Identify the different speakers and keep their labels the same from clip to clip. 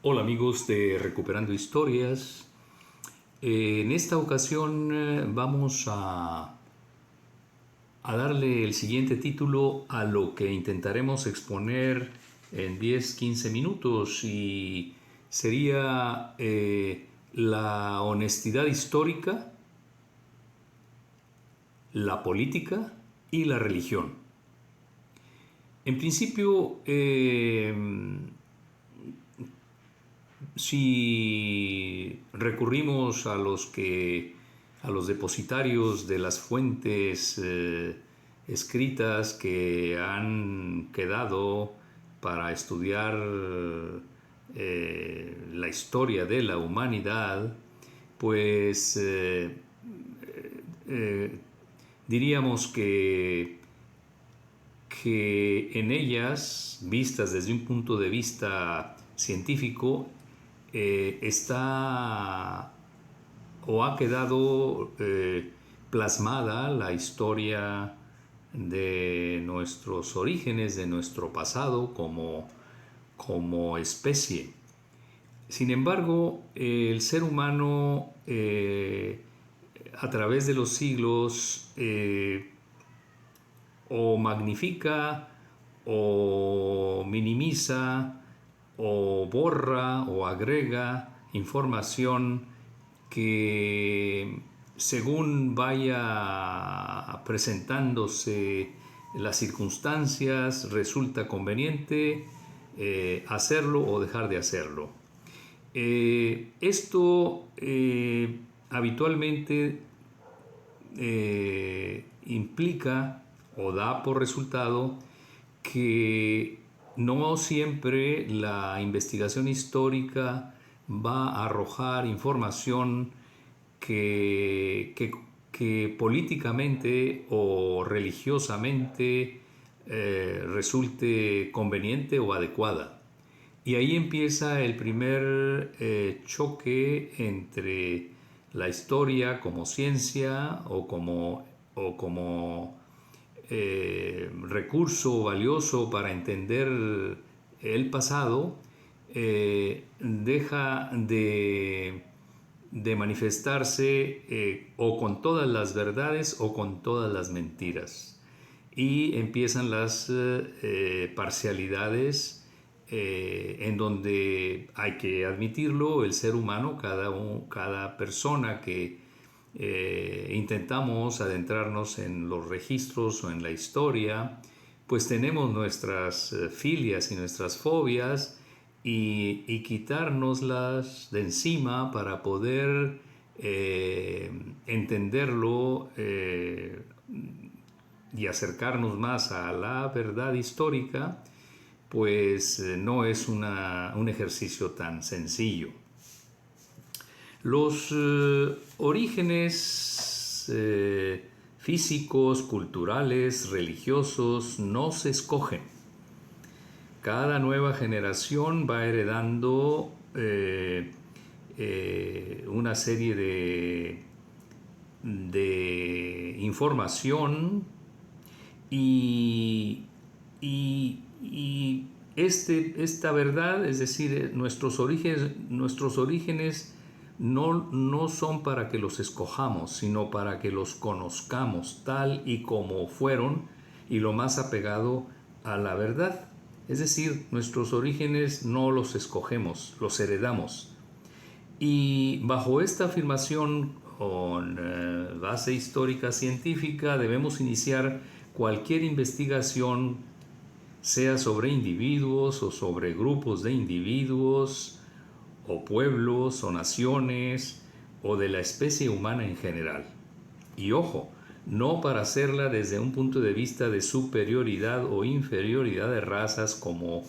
Speaker 1: Hola amigos de Recuperando Historias. En esta ocasión vamos a darle el siguiente título a lo que intentaremos exponer en 10-15 minutos y sería la honestidad histórica, la política y la religión. En principio, si recurrimos a los depositarios de las fuentes escritas que han quedado para estudiar la historia de la humanidad, pues diríamos que en ellas, vistas desde un punto de vista científico, está o ha quedado plasmada la historia de nuestros orígenes, de nuestro pasado como especie. Sin embargo, el ser humano a través de los siglos o magnifica o minimiza o borra o agrega información que según vaya presentándose las circunstancias resulta conveniente hacerlo o dejar de hacerlo. Esto habitualmente implica o da por resultado que no siempre la investigación histórica va a arrojar información que políticamente o religiosamente resulte conveniente o adecuada. Y ahí empieza el primer choque entre la historia como ciencia o como recurso valioso para entender el pasado, deja de manifestarse o con todas las verdades o con todas las mentiras. Y empiezan las parcialidades en donde hay que admitirlo, el ser humano, cada persona que intentamos adentrarnos en los registros o en la historia, pues tenemos nuestras filias y nuestras fobias y quitárnoslas de encima para poder entenderlo y acercarnos más a la verdad histórica, pues no es un ejercicio tan sencillo. Los orígenes físicos, culturales, religiosos no se escogen. Cada nueva generación va heredando una serie de información y esta verdad, es decir, nuestros orígenes no son para que los escojamos, sino para que los conozcamos tal y como fueron y lo más apegado a la verdad. Es decir, nuestros orígenes no los escogemos, los heredamos. Y bajo esta afirmación con base histórica científica debemos iniciar cualquier investigación, sea sobre individuos o sobre grupos de individuos o pueblos o naciones o de la especie humana en general. Y ojo, no para hacerla desde un punto de vista de superioridad o inferioridad de razas como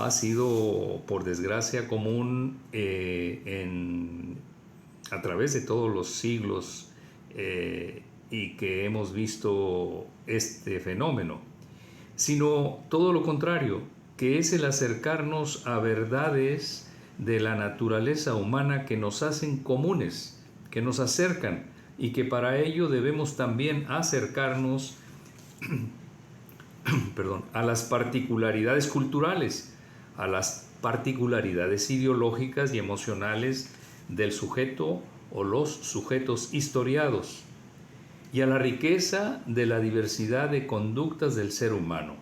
Speaker 1: ha sido por desgracia común a través de todos los siglos y que hemos visto este fenómeno, sino todo lo contrario, que es el acercarnos a verdades de la naturaleza humana que nos hacen comunes, que nos acercan y que para ello debemos también acercarnos a las particularidades culturales, a las particularidades ideológicas y emocionales del sujeto o los sujetos historiados, y a la riqueza de la diversidad de conductas del ser humano,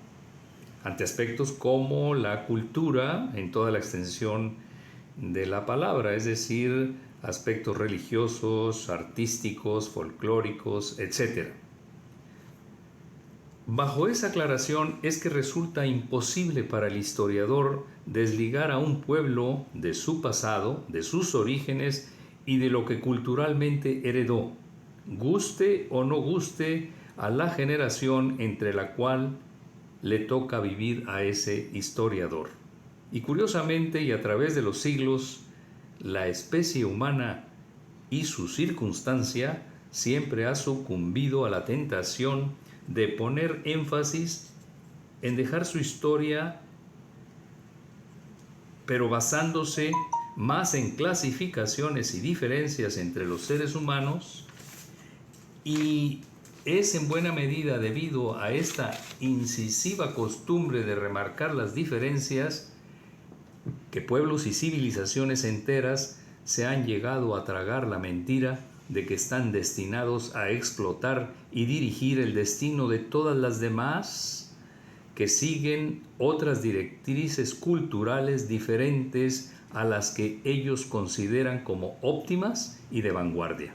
Speaker 1: ante aspectos como la cultura en toda la extensión de la palabra, es decir, aspectos religiosos, artísticos, folclóricos, etc. Bajo esa aclaración es que resulta imposible para el historiador desligar a un pueblo de su pasado, de sus orígenes y de lo que culturalmente heredó, guste o no guste a la generación entre la cual le toca vivir a ese historiador. Y curiosamente, y a través de los siglos, la especie humana y su circunstancia siempre ha sucumbido a la tentación de poner énfasis en dejar su historia, pero basándose más en clasificaciones y diferencias entre los seres humanos, y es en buena medida debido a esta incisiva costumbre de remarcar las diferencias que pueblos y civilizaciones enteras se han llegado a tragar la mentira de que están destinados a explotar y dirigir el destino de todas las demás que siguen otras directrices culturales diferentes a las que ellos consideran como óptimas y de vanguardia.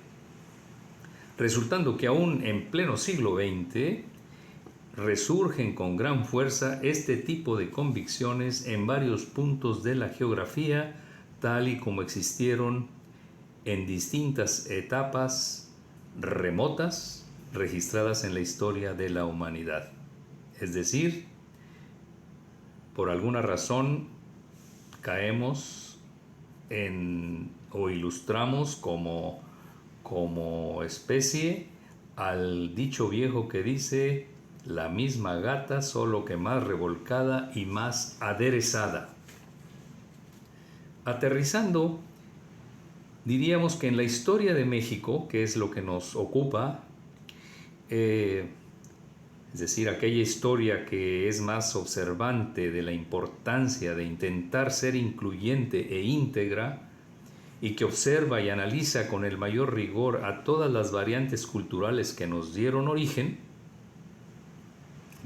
Speaker 1: Resultando que aún en pleno siglo XX resurgen con gran fuerza este tipo de convicciones en varios puntos de la geografía, tal y como existieron en distintas etapas remotas registradas en la historia de la humanidad. Es decir, por alguna razón caemos o ilustramos como especie al dicho viejo que dice: la misma gata, solo que más revolcada y más aderezada. Aterrizando, diríamos que en la historia de México, que es lo que nos ocupa, es decir, aquella historia que es más observante de la importancia de intentar ser incluyente e íntegra, y que observa y analiza con el mayor rigor a todas las variantes culturales que nos dieron origen,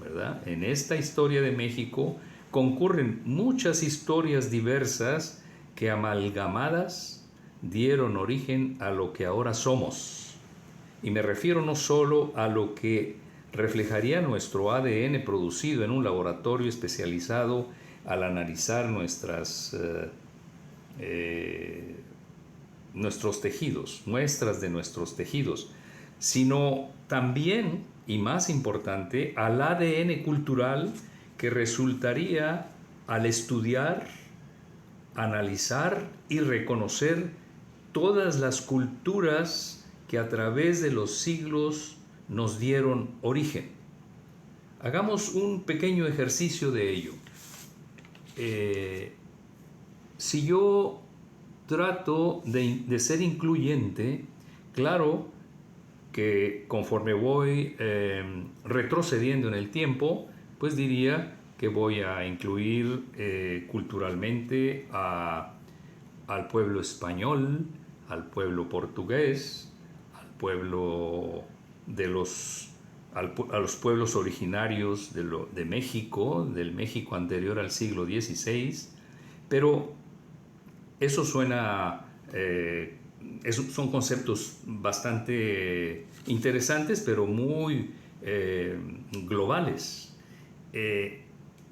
Speaker 1: ¿verdad? En esta historia de México concurren muchas historias diversas que amalgamadas dieron origen a lo que ahora somos. Y me refiero no solo a lo que reflejaría nuestro ADN producido en un laboratorio especializado al analizar nuestros tejidos, muestras de nuestros tejidos, sino también, y más importante, al ADN cultural que resultaría al estudiar, analizar y reconocer todas las culturas que a través de los siglos nos dieron origen. Hagamos un pequeño ejercicio de ello. Si yo trato de ser incluyente, claro que conforme voy retrocediendo en el tiempo, pues diría que voy a incluir culturalmente al pueblo español, al pueblo portugués, al pueblo a los pueblos originarios de México, del México anterior al siglo XVI, pero eso suena, son conceptos bastante interesantes, pero muy globales.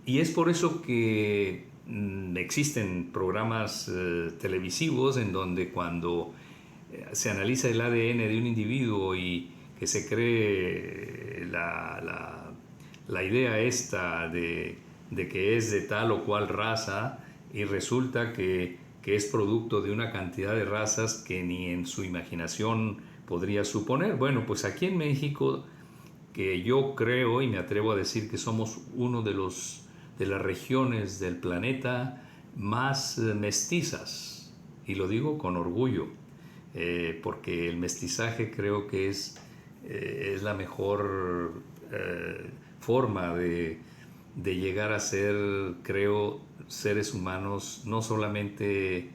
Speaker 1: Y es por eso que existen programas televisivos en donde cuando se analiza el ADN de un individuo y que se cree la idea esta de que es de tal o cual raza, y resulta que es producto de una cantidad de razas que ni en su imaginación podría suponer. Bueno, pues aquí en México, que yo creo y me atrevo a decir que somos uno de las regiones del planeta más mestizas, y lo digo con orgullo, porque el mestizaje creo que es la mejor forma de de llegar a ser, creo, seres humanos no solamente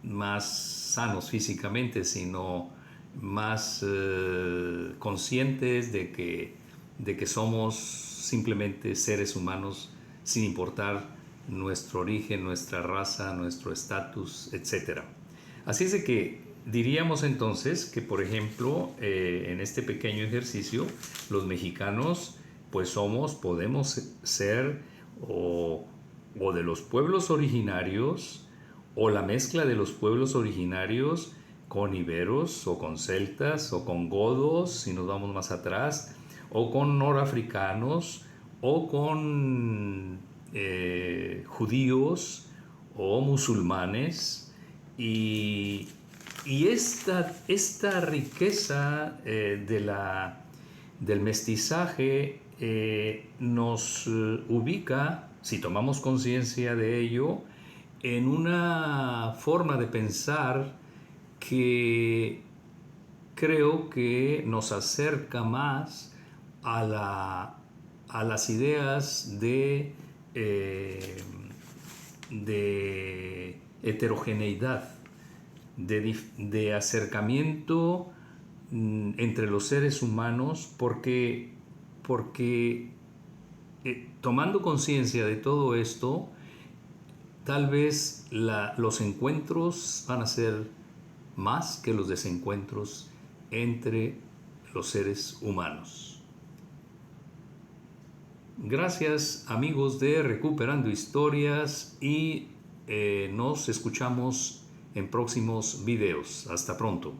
Speaker 1: más sanos físicamente, sino más conscientes de que somos simplemente seres humanos sin importar nuestro origen, nuestra raza, nuestro estatus, etc. Así es de que diríamos entonces que, por ejemplo, en este pequeño ejercicio, los mexicanos pues podemos ser o de los pueblos originarios, o la mezcla de los pueblos originarios con iberos o con celtas o con godos, si nos vamos más atrás, o con norafricanos o con judíos o musulmanes. Y esta riqueza del mestizaje nos ubica, si tomamos conciencia de ello, en una forma de pensar que creo que nos acerca más a las ideas de heterogeneidad, de acercamiento entre los seres humanos, porque tomando conciencia de todo esto, tal vez los encuentros van a ser más que los desencuentros entre los seres humanos. Gracias, amigos de Recuperando Historias, y nos escuchamos en próximos videos. Hasta pronto.